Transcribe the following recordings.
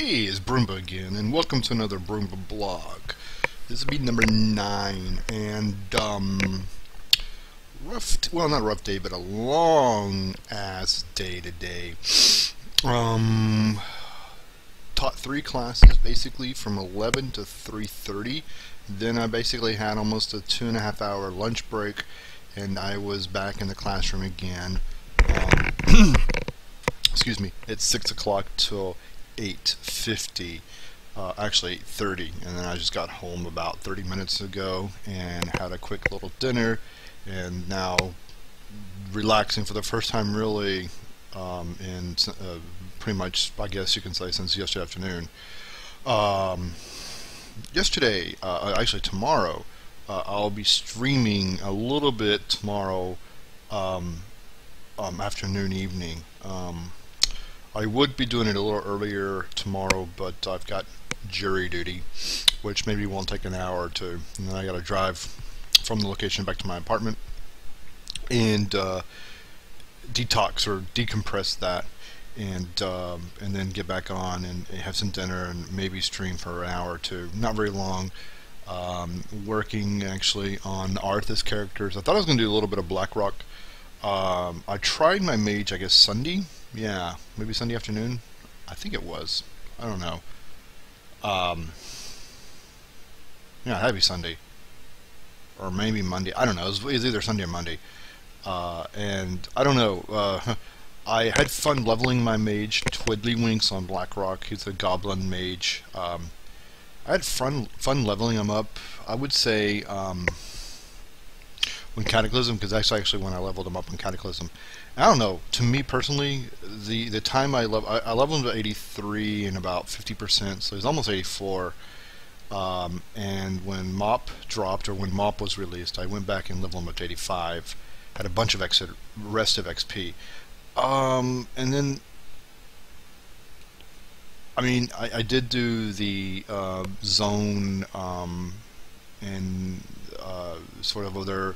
Hey, it's Broomba again, and welcome to another Broomba blog. This will be number 9, and well, not rough day, but a long ass day today. Um, Taught 3 classes basically from 11 to 3:30. Then I basically had almost a 2.5 hour lunch break, and I was back in the classroom again. Excuse me, it's 6 o'clock till 8:50, actually 8:30, and then I just got home about 30 minutes ago and had a quick little dinner, and now relaxing for the first time really in pretty much, I guess you can say, since yesterday afternoon. Um, Yesterday, actually tomorrow, I'll be streaming a little bit tomorrow um, afternoon, evening. I would be doing it a little earlier tomorrow, but I've got jury duty, which maybe won't take an hour or two, and then I got to drive from the location back to my apartment and detox or decompress that, and then get back on and have some dinner and maybe stream for an hour or two. Not very long. Working actually on Arthas characters. I thought I was going to do a little bit of Blackrock. I tried my mage, I guess Sunday. Yeah, maybe Sunday afternoon. I think it was. I don't know. Yeah, it had to be Sunday, or maybe Monday. I don't know. It was either Sunday or Monday. And I don't know. I had fun leveling my mage Twiddlywinks on Blackrock. He's a goblin mage. I had fun leveling him up. I would say when Cataclysm, because that's actually when I leveled him up in Cataclysm. I don't know. To me personally, the time I leveled him to 83 and about 50%, so he's almost 84. And when Mop dropped, or when Mop was released, I went back and leveled him up to 85. Had a bunch of rest of XP. And then, I mean, I did do the zone and sort of other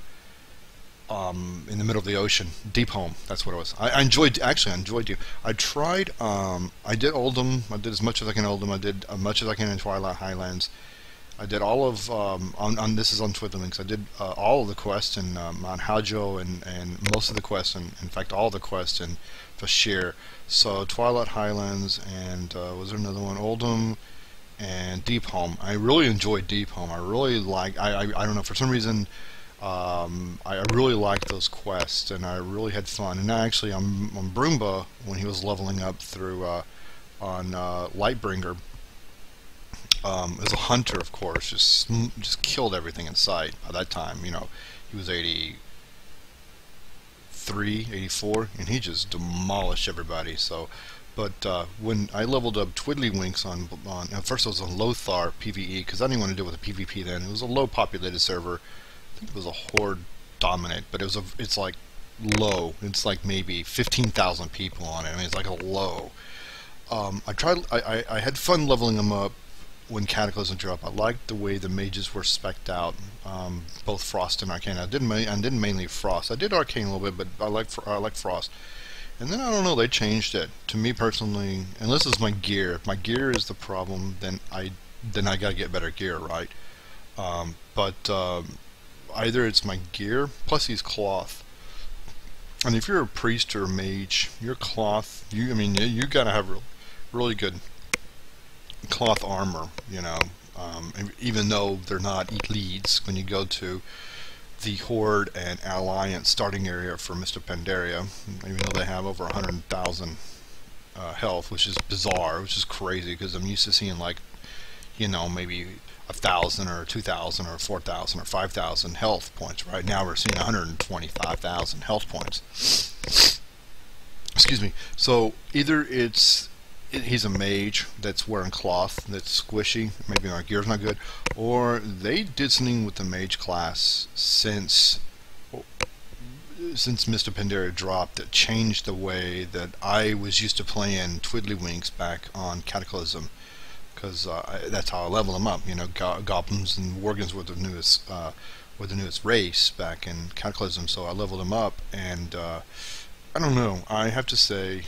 in the middle of the ocean, Deep Home. That's what it was. I enjoyed. Actually, I enjoyed you. I tried. I did Oldham. I did as much as I can Oldham. I did as much as I can in Twilight Highlands. I did all of on this is on Twiddlywinks. I did all of the quests in Mount Hajo and most of the quests, and in fact all the quests in Fashir. So Twilight Highlands and was there another one? Oldham and Deep Home. I really enjoyed Deep Home. I really like. I don't know, for some reason. I really liked those quests, and I really had fun. And actually, on Broomba, when he was leveling up through on Lightbringer, as a hunter, of course, just killed everything in sight. By that time, you know, he was 83, 84, and he just demolished everybody. So, but when I leveled up Twiddlywinks on at first it was on Lothar PvE, because I didn't want to deal with a PvP then. It was a low populated server. I think it was a Horde dominate, but it's like low. It's like maybe 15,000 people on it. I mean, it's like a low. I had fun leveling them up when Cataclysm dropped. I liked the way the mages were spec'd out, both Frost and Arcane. I didn't mainly Frost. I did Arcane a little bit, but I like Frost. And then I don't know, they changed it. To me personally, and this is my gear. If my gear is the problem, then I gotta get better gear, right? Either it's my gear, plus he's cloth. And if you're a priest or a mage, your cloth, I mean, you gotta have really good cloth armor, you know. Even though they're not elites, when you go to the Horde and Alliance starting area for Mr. Pandaria, even though they have over 100,000 health, which is bizarre, which is crazy, because I'm used to seeing, like, you know, maybe 1,000 or 2,000 or 4,000 or 5,000 health points. Right now we're seeing 125,000 health points. Excuse me. So either he's a mage that's wearing cloth that's squishy, maybe our gear's not good, or they did something with the mage class since Mr. Pandaria dropped that changed the way that I was used to playing Twiddlywinks back on Cataclysm. Because that's how I level them up. You know, goblins and worgans were the newest race back in Cataclysm, so I leveled them up, and I don't know. I have to say,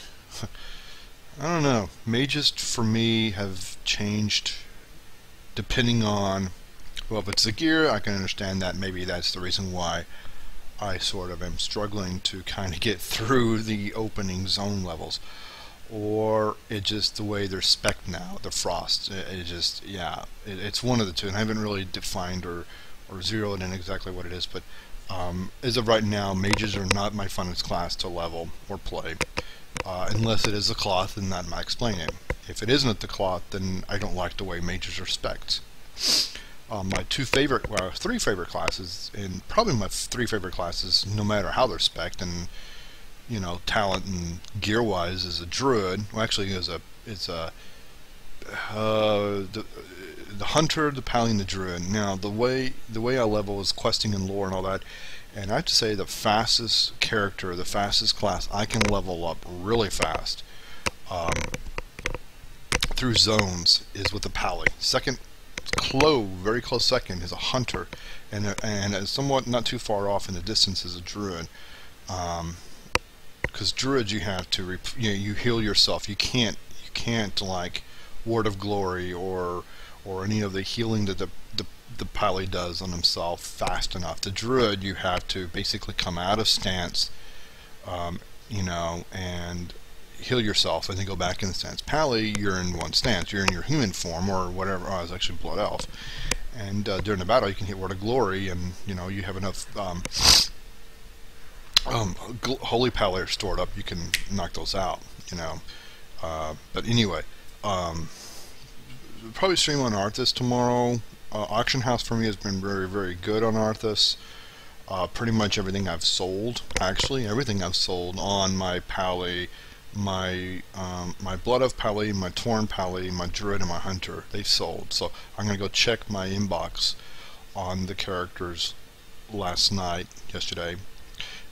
I don't know. Mages for me have changed depending on, well, if it's the gear, I can understand that maybe that's the reason why I sort of am struggling to kind of get through the opening zone levels. Or it just the way they're spec now, the frost. It just, yeah, it's one of the two, and I haven't really defined or zeroed in exactly what it is, but as of right now, mages are not my funnest class to level or play, unless it is the cloth, and that might explain it. If it isn't the cloth, then I don't like the way mages are spec'd. My three favorite classes, and probably my three favorite classes, no matter how they're spec'd, and talent and gear wise, is a druid. Well, actually, is a the hunter, the paladin, and the druid. Now, the way I level is questing and lore and all that, and I have to say the fastest character, the fastest class I can level up really fast through zones is with the paladin. Second, very close second is a hunter, and somewhat not too far off in the distance is a druid. Because druids, you have to you heal yourself. You can't like word of glory or any of the healing that the pally does on himself fast enough. The druid, you have to basically come out of stance, and heal yourself and then go back in the stance. Pally, you're in one stance. You're in your human form or whatever. Oh, it's actually blood elf. And during the battle, you can hit word of glory, and you have enough holy pally stored up. You can knock those out. But anyway, probably stream on Arthas tomorrow. Auction house for me has been very, very good on Arthas. Pretty much everything I've sold, actually, everything I've sold on my pally, my blood elf pally, my torn pally, my druid, and my hunter, they've sold. So I'm gonna go check my inbox on the characters yesterday,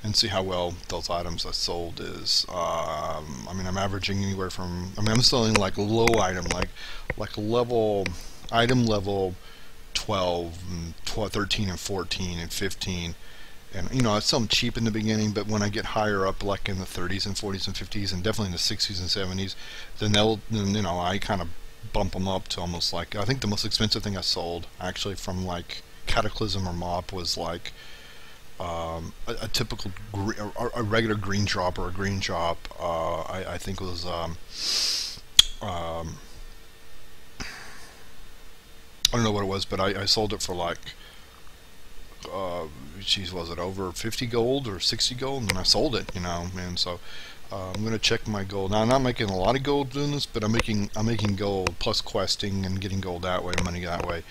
and see how well those items I sold is. I mean, I'm averaging anywhere from, I'm selling like low item, like item level 12 and 13 and 14 and 15, and I sell them cheap in the beginning, but when I get higher up, like in the 30s and 40s and 50s and definitely in the 60s and 70s, then I kind of bump them up to almost like, I think the most expensive thing I sold actually from like Cataclysm or Mop was like a typical a regular green drop or a green drop. I think it was I don't know what it was, but I sold it for like was it over 50 gold or 60 gold, and I sold it, and so I'm gonna check my gold. Now I'm not making a lot of gold doing this, but I'm making gold plus questing and getting gold that way, money that way.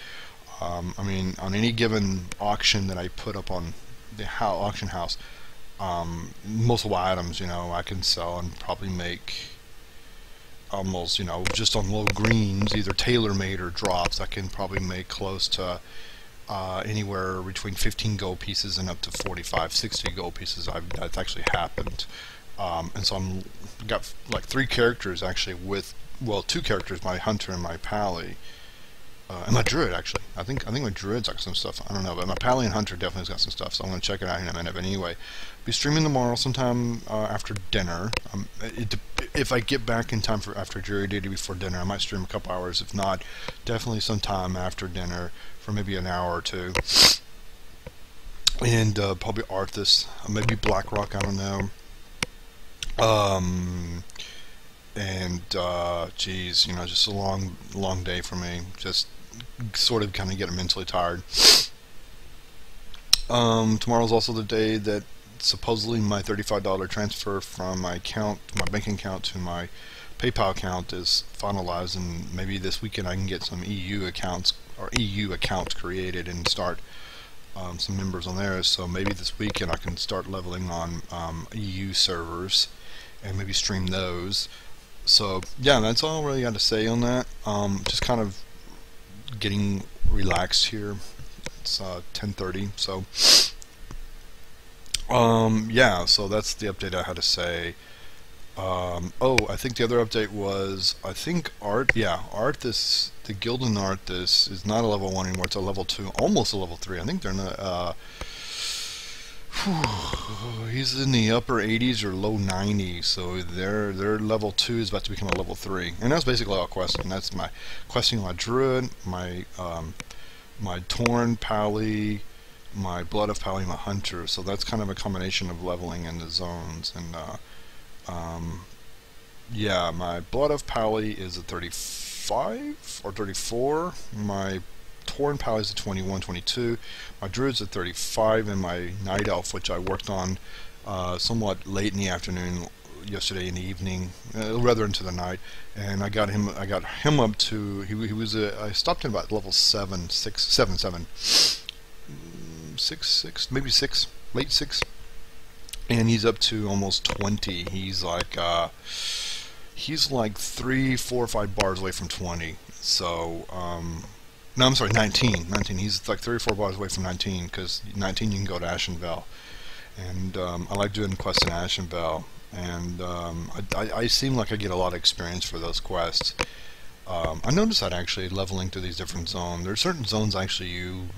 I mean, on any given auction that I put up on the auction house, most of my items, I can sell and probably make almost, just on low greens, either tailor-made or drops, I can probably make close to anywhere between 15 gold pieces and up to 45, 60 gold pieces. That's actually happened. And so I'm got like 3 characters actually with, well, 2 characters, my hunter and my pally. And my druid, actually. I think my druid's got some stuff. I don't know, but my pally and hunter definitely's got some stuff, so I'm going to check it out in a minute. But anyway, be streaming tomorrow sometime after dinner. If I get back in time for after jury duty before dinner, I might stream a couple hours. If not, definitely sometime after dinner for maybe an hour or 2. And probably Arthas, maybe Blackrock, I don't know. And geez, just a long day for me. Just sort of kind of getting mentally tired. Tomorrow's also the day that supposedly my $35 transfer from my bank account to my PayPal account is finalized, and maybe this weekend I can get some EU accounts created and start some members on there. So maybe this weekend I can start leveling on EU servers and maybe stream those. So yeah, that's all I really got to say on that. Just kind of getting relaxed here. It's 10:30, so yeah, so that's the update I had to say. Oh, I think the other update was, I think Arthas, the guild in Arthas is not a level 1 anymore, it's a level 2, almost a level 3. I think they're in He's in the upper 80s or low 90s, so their level 2 is about to become a level 3, and that's basically all questing. That's my questing, my druid, my Torn Pally, my Blood of Pally, my Hunter. So that's kind of a combination of leveling in the zones. And yeah, my Blood of Pally is a 35 or 34. My Torn Pally is a 21, 22. My Druid's a 35, and my Night Elf, which I worked on somewhat late in the afternoon yesterday in the evening, rather into the night, and I got him up to he was I stopped him about level 7, 6, 7, 7, 6, 6, maybe 6, late 6, and he's up to almost 20. He's like 3, 4, 5 bars away from 20. So no, I'm sorry, 19. 19. He's like 3 or 4 bars away from 19, because 19 you can go to Ashenvale, and I like doing quests in Ashenvale. And I seem like I get a lot of experience for those quests. I noticed that actually leveling through these different zones. There are certain zones actually you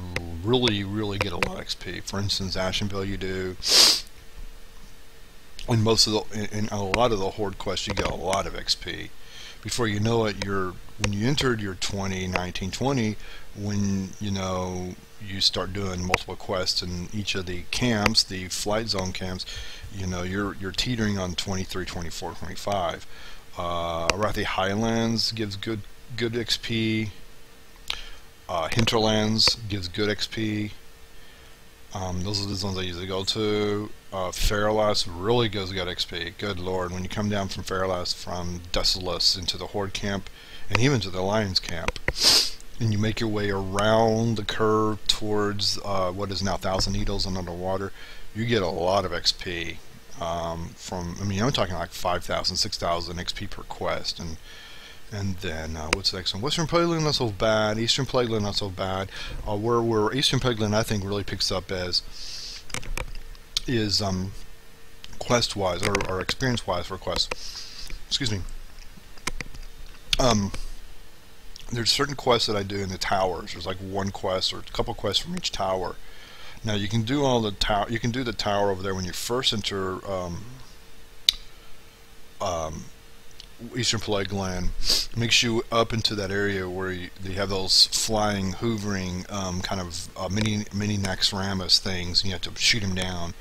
really get a lot of XP. For instance, Ashenville you do. In a lot of the Horde quests you get a lot of XP. Before you know it, when you entered your 20, 19, 20, when you start doing multiple quests in each of the camps, the flight zone camps, you're teetering on 23, 24, 25. Arathi Highlands gives good XP. Hinterlands gives good XP. Those are the zones I usually go to. Feralas really gives good XP. Good lord, when you come down from Feralas, from Desolus into the Horde camp, and even to the Lions camp, and you make your way around the curve towards what is now Thousand Needles and underwater, you get a lot of XP. I'm talking like 5,000, 6,000 XP per quest, and then what's the next one? Western Plagueland, not so bad. Eastern Plagueland, not so bad. Where Eastern Plagueland I think really picks up is quest wise or experience wise for quests. Excuse me. There's certain quests that I do in the towers. There's like one quest or a couple quests from each tower. Now you can do all the tower. You can do the tower over there when you first enter Eastern Plagueland. Makes you up into that area where they have those flying, hoovering kind of mini Naxxramas things, and you have to shoot them down.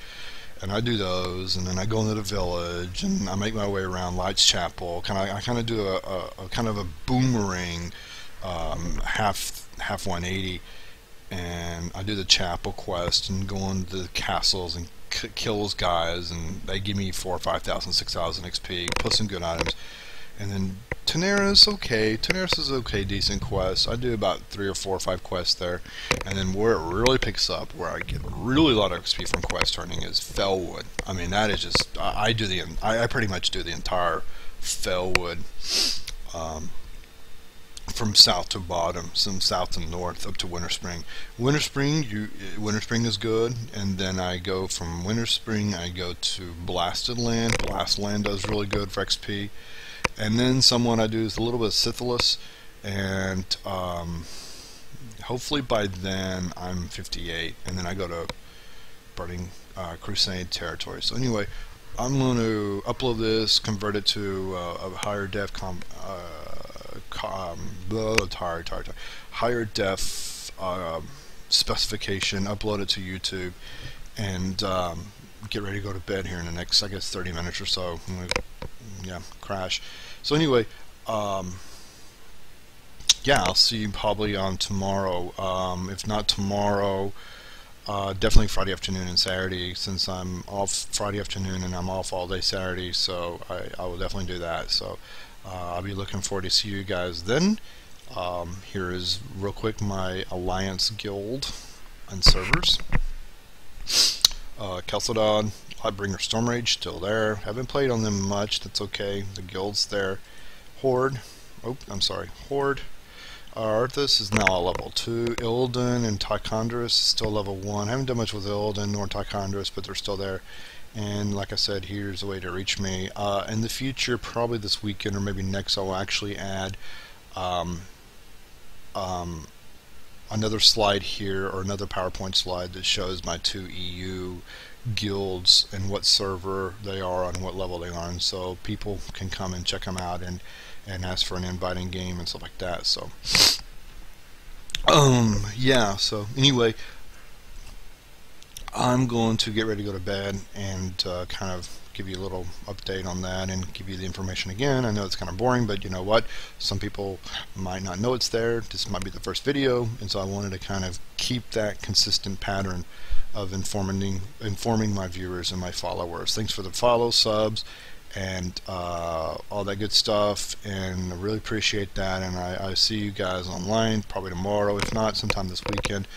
And I do those, and then I go into the village, and I make my way around Lights Chapel. I kind of do a kind of a boomerang, half 180, and I do the chapel quest and go into the castles and kill those guys, and they give me 4,000, 5,000, 6,000 XP, plus some good items. And then Teneris, okay. Teneris is okay, decent quest. I do about 3 or 4 or 5 quests there. And then where it really picks up, where I get really a lot of XP from quest turning, is Fellwood. I mean, that is just I pretty much do the entire Fellwood, from south to bottom, from south to north, up to Winterspring. Winterspring is good, and then I go from Winterspring, I go to Blasted Land. Blasted Land does really good for XP. And then someone I do is a little bit of Syphilis, and hopefully by then I'm 58, and then I go to Burning Crusade territory. So anyway, I'm going to upload this, convert it to a higher def higher def specification, upload it to YouTube, and get ready to go to bed here in the next, I guess, 30 minutes or so. Crash. So anyway, yeah, I'll see you probably on tomorrow. If not tomorrow, definitely Friday afternoon and Saturday, since I'm off Friday afternoon and I'm off all day Saturday, so I will definitely do that. So I'll be looking forward to see you guys then. Here is real quick my Alliance Guild and servers. Kel'Thuzad, Lightbringer, Stormrage, still there. Haven't played on them much, that's okay. The guild's there. Horde, Horde. Arthas is now level 2. Illidan and Tichondrus is still level 1. Haven't done much with Illidan nor Tichondrus, but they're still there. And like I said, here's a way to reach me. In the future, probably this weekend or maybe next, I'll actually add another slide here, or another PowerPoint slide that shows my 2 EU guilds and what server they are on, what level they are on, so people can come and check them out and ask for an invite in game and stuff like that. So yeah, so anyway, I'm going to get ready to go to bed and kind of give you a little update on that and give you the information again. I know it's kind of boring, but you know what? Some people might not know it's there. This might be the first video, and so I wanted to kind of keep that consistent pattern of informing my viewers and my followers. Thanks for the follow, subs, and all that good stuff, and I really appreciate that. And I see you guys online probably tomorrow, if not sometime this weekend.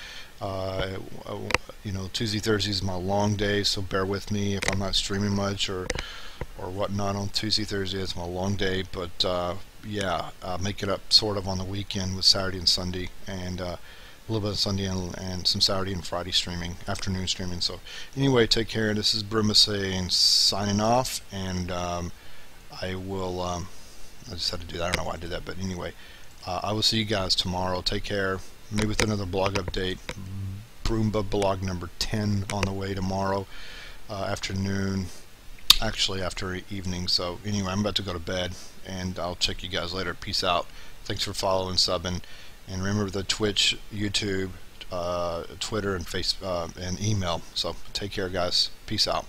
You know, Tuesday, Thursday is my long day, so bear with me if I'm not streaming much or whatnot on Tuesday, Thursday. It's my long day, but yeah, make it up sort of on the weekend with Saturday and Sunday, and a little bit of Sunday and some Saturday and Friday streaming, afternoon streaming. So anyway, take care. This is Broomba saying signing off, and I will. I just had to do that. I don't know why I did that, but anyway, I will see you guys tomorrow. Take care. Maybe with another blog update. Broomba blog number 10 on the way tomorrow afternoon, actually after evening. So anyway, I'm about to go to bed, and I'll check you guys later. Peace out. Thanks for following, subbing, and remember the Twitch, YouTube, Twitter, and and email. So take care, guys. Peace out.